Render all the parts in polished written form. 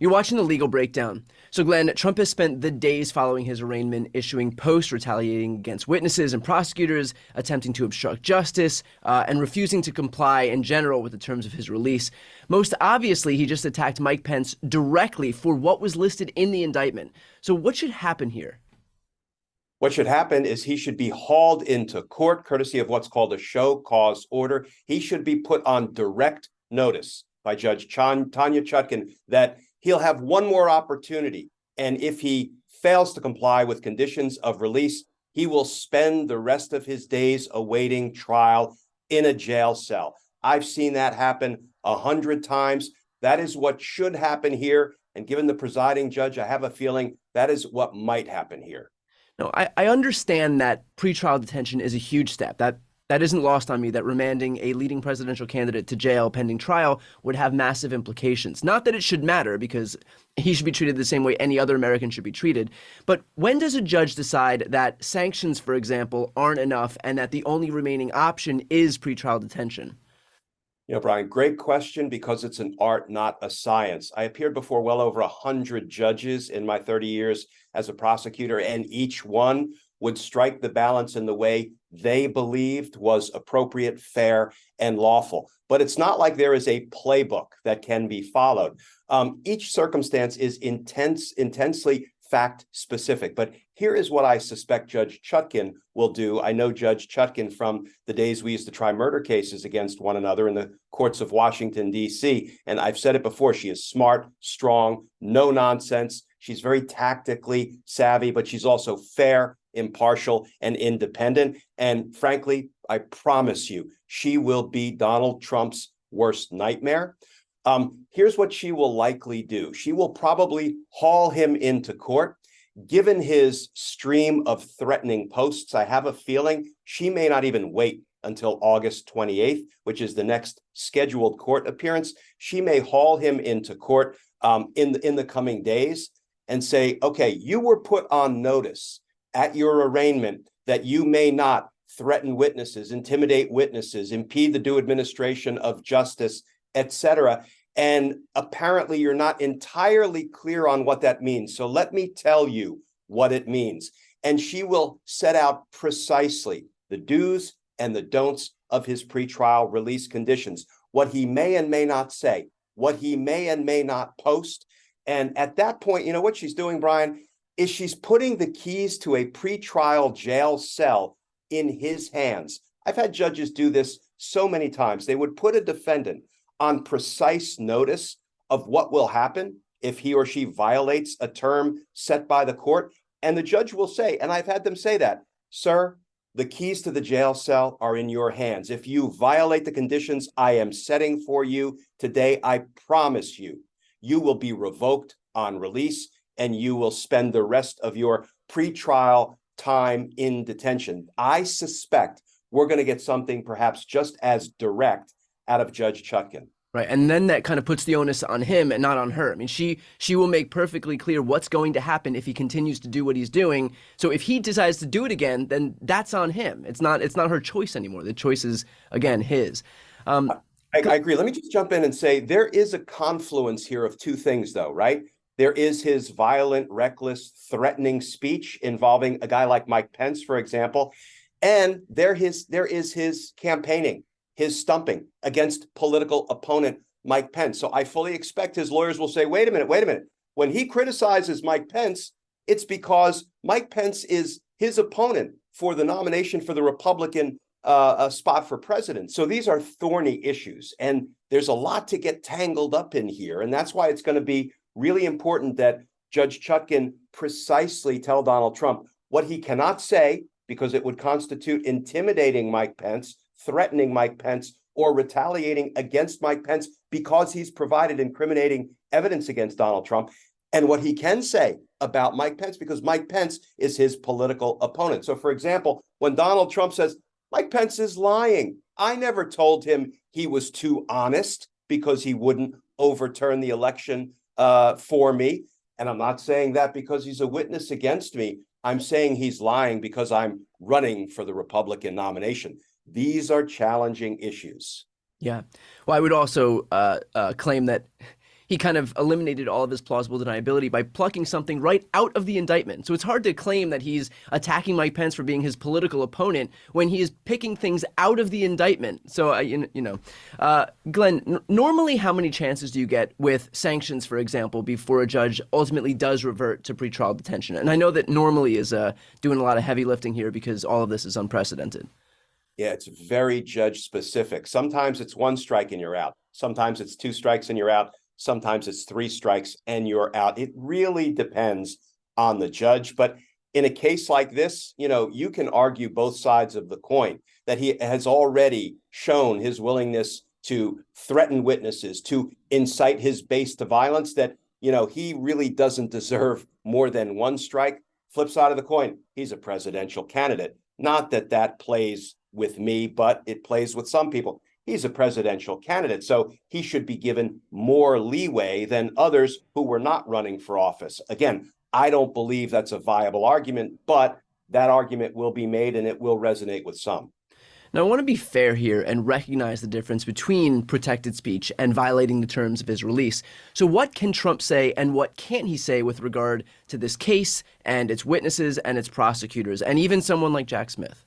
You're watching the legal breakdown. So, Glenn, Trump has spent the days following his arraignment issuing posts retaliating against witnesses and prosecutors, attempting to obstruct justice, and refusing to comply in general with the terms of his release. Most obviously, he just attacked Mike Pence directly for what was listed in the indictment. So, what should happen here? What should happen is he should be hauled into court, courtesy of what's called a show cause order. He should be put on direct notice by Judge Tanya Chutkan that he'll have one more opportunity. And if he fails to comply with conditions of release, he will spend the rest of his days awaiting trial in a jail cell. I've seen that happen 100 times. That is what should happen here. And given the presiding judge, I have a feeling that is what might happen here. No, I understand that pretrial detention is a huge step. That isn't lost on me, that remanding a leading presidential candidate to jail pending trial would have massive implications. Not that it should matter, because he should be treated the same way any other American should be treated. But when does a judge decide that sanctions, for example, aren't enough and that the only remaining option is pretrial detention? Brian, great question, because it's an art, not a science. I appeared before well over 100 judges in my 30 years as a prosecutor, and each one would strike the balance in the way they believed was appropriate, fair, and lawful. But it's not like there is a playbook that can be followed. Each circumstance is intensely fact specific. But here is what I suspect Judge Chutkan will do. I know Judge Chutkan from the days we used to try murder cases against one another in the courts of Washington, D.C. And I've said it before, she is smart, strong, no nonsense. She's very tactically savvy, but she's also fair, impartial, and independent. And frankly, I promise you, she will be Donald Trump's worst nightmare. Here's what she will likely do. She will probably haul him into court. Given his stream of threatening posts, I have a feeling she may not even wait until August 28th, which is the next scheduled court appearance. She may haul him into court in the coming days and say, okay, you were put on notice at your arraignment that you may not threaten witnesses, intimidate witnesses, impede the due administration of justice, etc. And apparently you're not entirely clear on what that means. So let me tell you what it means. And she will set out precisely the do's and the don'ts of his pretrial release conditions, what he may and may not say, what he may and may not post. And at that point, you know what she's doing, Brian, is she's putting the keys to a pretrial jail cell in his hands. I've had judges do this so many times. They would put a defendant on precise notice of what will happen if he or she violates a term set by the court. And the judge will say, and I've had them say that, sir, the keys to the jail cell are in your hands. If you violate the conditions I am setting for you today, I promise you, you will be revoked on release and you will spend the rest of your pretrial time in detention. I suspect we're going to get something perhaps just as direct out of Judge Chutkan. Right. And then that kind of puts the onus on him and not on her. I mean, she will make perfectly clear what's going to happen if he continues to do what he's doing. So if he decides to do it again, then that's on him. It's not her choice anymore. The choice is, again, his. I agree. Let me just jump in and say there is a confluence here of two things, though, right? There is his violent, reckless, threatening speech involving a guy like Mike Pence, for example. And there is his campaigning, his stumping against political opponent Mike Pence. So I fully expect his lawyers will say, wait a minute. When he criticizes Mike Pence, it's because Mike Pence is his opponent for the nomination for the Republican spot for president. So these are thorny issues, and there's a lot to get tangled up in here. And that's why it's going to be really important that Judge Chutkan precisely tell Donald Trump what he cannot say, because it would constitute intimidating Mike Pence, threatening Mike Pence, or retaliating against Mike Pence because he's provided incriminating evidence against Donald Trump, and what he can say about Mike Pence, because Mike Pence is his political opponent. So, for example, when Donald Trump says, Mike Pence is lying, I never told him he was too honest because he wouldn't overturn the election for me. And I'm not saying that because he's a witness against me. I'm saying he's lying because I'm running for the Republican nomination. These are challenging issues. Yeah. Well, I would also claim that he kind of eliminated all of his plausible deniability by plucking something right out of the indictment. So it's hard to claim that he's attacking Mike Pence for being his political opponent when he is picking things out of the indictment. So, Glenn, normally how many chances do you get with sanctions, for example, before a judge ultimately does revert to pretrial detention? And I know that normally is doing a lot of heavy lifting here because all of this is unprecedented. Yeah, it's very judge specific. Sometimes it's one strike and you're out. Sometimes it's two strikes and you're out. Sometimes it's three strikes and you're out. It really depends on the judge. But in a case like this, you can argue both sides of the coin, that he has already shown his willingness to threaten witnesses, to incite his base to violence, that, he really doesn't deserve more than one strike. Flip side of the coin, he's a presidential candidate. Not that that plays with me, but it plays with some people. He's a presidential candidate, so he should be given more leeway than others who were not running for office. Again, I don't believe that's a viable argument, but that argument will be made and it will resonate with some. Now, I want to be fair here and recognize the difference between protected speech and violating the terms of his release. So what can Trump say and what can't he say with regard to this case and its witnesses and its prosecutors, and even someone like Jack Smith?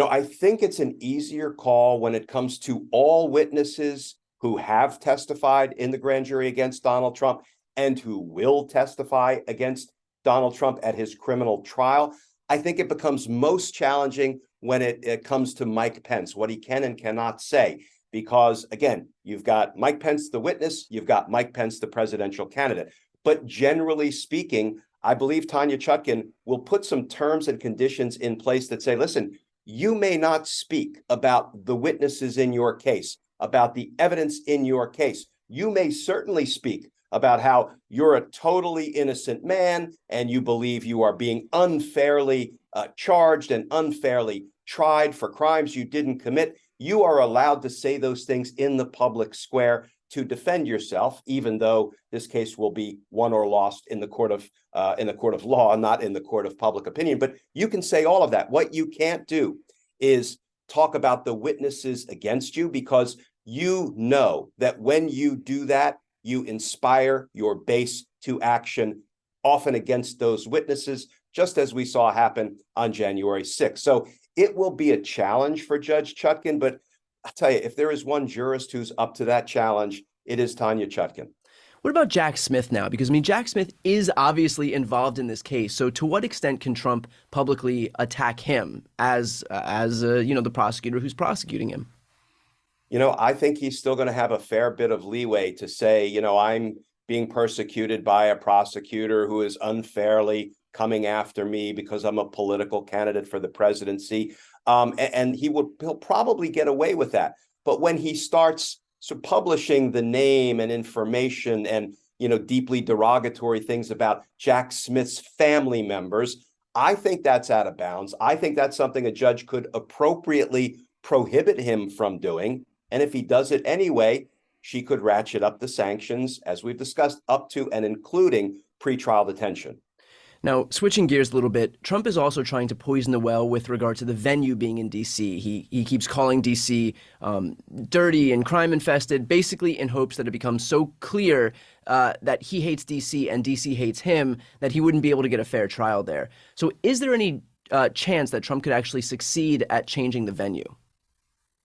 I think it's an easier call when it comes to all witnesses who have testified in the grand jury against Donald Trump and who will testify against Donald Trump at his criminal trial. I think it becomes most challenging when it comes to Mike Pence, what he can and cannot say. Because, again, you've got Mike Pence, the witness, you've got Mike Pence, the presidential candidate. But generally speaking, I believe Tanya Chutkan will put some terms and conditions in place that say, listen, you may not speak about the witnesses in your case, about the evidence in your case. You may certainly speak about how you're a totally innocent man and you believe you are being unfairly charged and unfairly tried for crimes you didn't commit. You are allowed to say those things in the public square to defend yourself, even though this case will be won or lost in the court of law, not in the court of public opinion. But you can say all of that. What you can't do is talk about the witnesses against you, because you know that when you do that, you inspire your base to action, often against those witnesses, just as we saw happen on January 6th. So it will be a challenge for Judge Chutkan, but I'll tell you, if there is one jurist who's up to that challenge, it is Tanya Chutkan. What about Jack Smith now? Because, Jack Smith is obviously involved in this case. So to what extent can Trump publicly attack him as the prosecutor who's prosecuting him? I think he's still going to have a fair bit of leeway to say, I'm being persecuted by a prosecutor who is unfairly coming after me because I'm a political candidate for the presidency. And he'll probably get away with that. But when he starts publishing the name and information and, deeply derogatory things about Jack Smith's family members, I think that's out of bounds. I think that's something a judge could appropriately prohibit him from doing. And if he does it anyway, she could ratchet up the sanctions, as we've discussed, up to and including pretrial detention. Now, switching gears a little bit, Trump is also trying to poison the well with regard to the venue being in D.C. He keeps calling D.C. Dirty and crime-infested, basically in hopes that it becomes so clear that he hates D.C. and D.C. hates him that he wouldn't be able to get a fair trial there. So is there any chance that Trump could actually succeed at changing the venue?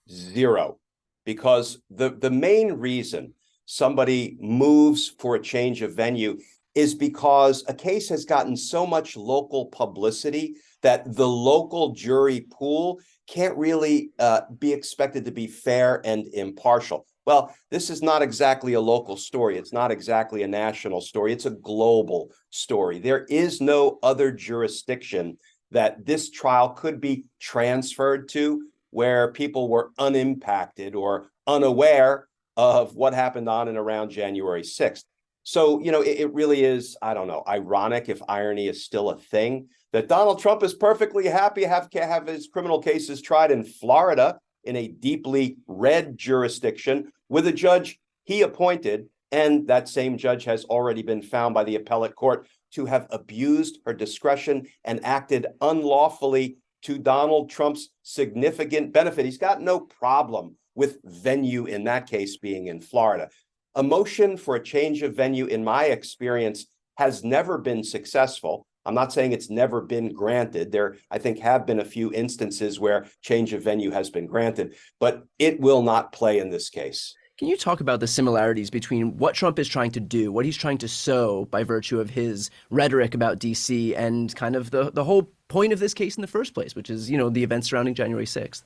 Zero. Because the main reason somebody moves for a change of venue is because a case has gotten so much local publicity that the local jury pool can't really be expected to be fair and impartial. Well, this is not exactly a local story. It's not exactly a national story. It's a global story. There is no other jurisdiction that this trial could be transferred to where people were unimpacted or unaware of what happened on and around January 6th. So, it really is, I don't know, ironic, if irony is still a thing, that Donald Trump is perfectly happy to have his criminal cases tried in Florida in a deeply red jurisdiction with a judge he appointed. And that same judge has already been found by the appellate court to have abused her discretion and acted unlawfully to Donald Trump's significant benefit. He's got no problem with venue in that case being in Florida. A motion for a change of venue, in my experience, has never been successful. I'm not saying it's never been granted. There, I think, have been a few instances where change of venue has been granted, but it will not play in this case. Can you talk about the similarities between what Trump is trying to do, what he's trying to sow by virtue of his rhetoric about DC, and kind of the whole point of this case in the first place, which is, the events surrounding January 6th?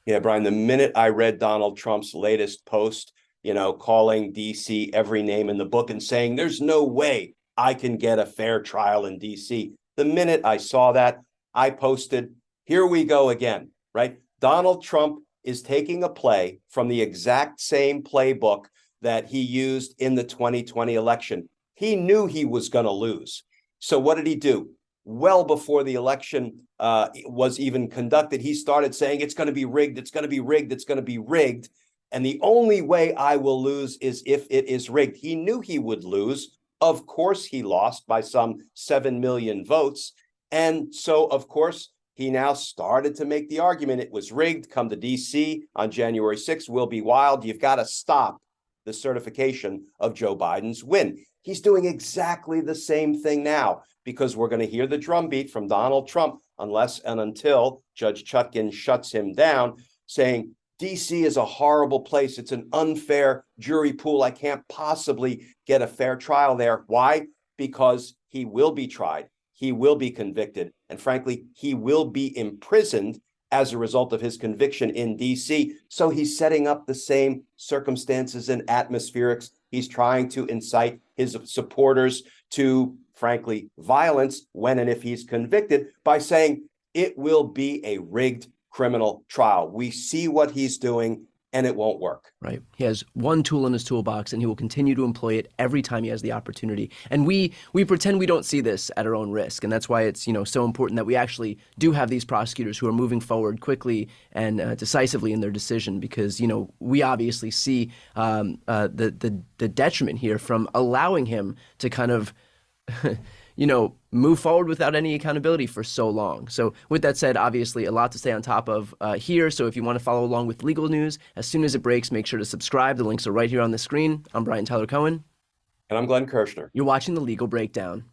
Yeah, Brian, the minute I read Donald Trump's latest post, calling DC every name in the book and saying there's no way I can get a fair trial in DC, the minute I saw that, I posted, here we go again, right? Donald Trump is taking a play from the exact same playbook that he used in the 2020 election. He knew he was going to lose. So what did he do? Well before the election was even conducted, he started saying it's going to be rigged, it's going to be rigged, it's going to be rigged. And the only way I will lose is if it is rigged. He knew he would lose. Of course, he lost by some 7 million votes. And so, of course, he now started to make the argument it was rigged. Come to DC on January 6th will be wild. You've got to stop the certification of Joe Biden's win. He's doing exactly the same thing now, because we're going to hear the drumbeat from Donald Trump unless and until Judge Chutkan shuts him down, saying DC is a horrible place. It's an unfair jury pool. I can't possibly get a fair trial there. Why? Because he will be tried. He will be convicted. And frankly, he will be imprisoned as a result of his conviction in DC. So he's setting up the same circumstances and atmospherics. He's trying to incite his supporters to, frankly, violence when and if he's convicted by saying it will be a rigged criminal trial. We see what he's doing, and it won't work. Right. He has one tool in his toolbox, and he will continue to employ it every time he has the opportunity. And we pretend we don't see this at our own risk, and that's why it's so important that we actually do have these prosecutors who are moving forward quickly and decisively in their decision, because we obviously see the detriment here from allowing him to kind of move forward without any accountability for so long. So with that said, obviously a lot to stay on top of here. So if you want to follow along with legal news, as soon as it breaks, make sure to subscribe. The links are right here on the screen. I'm Brian Tyler Cohen. And I'm Glenn Kirshner. You're watching The Legal Breakdown.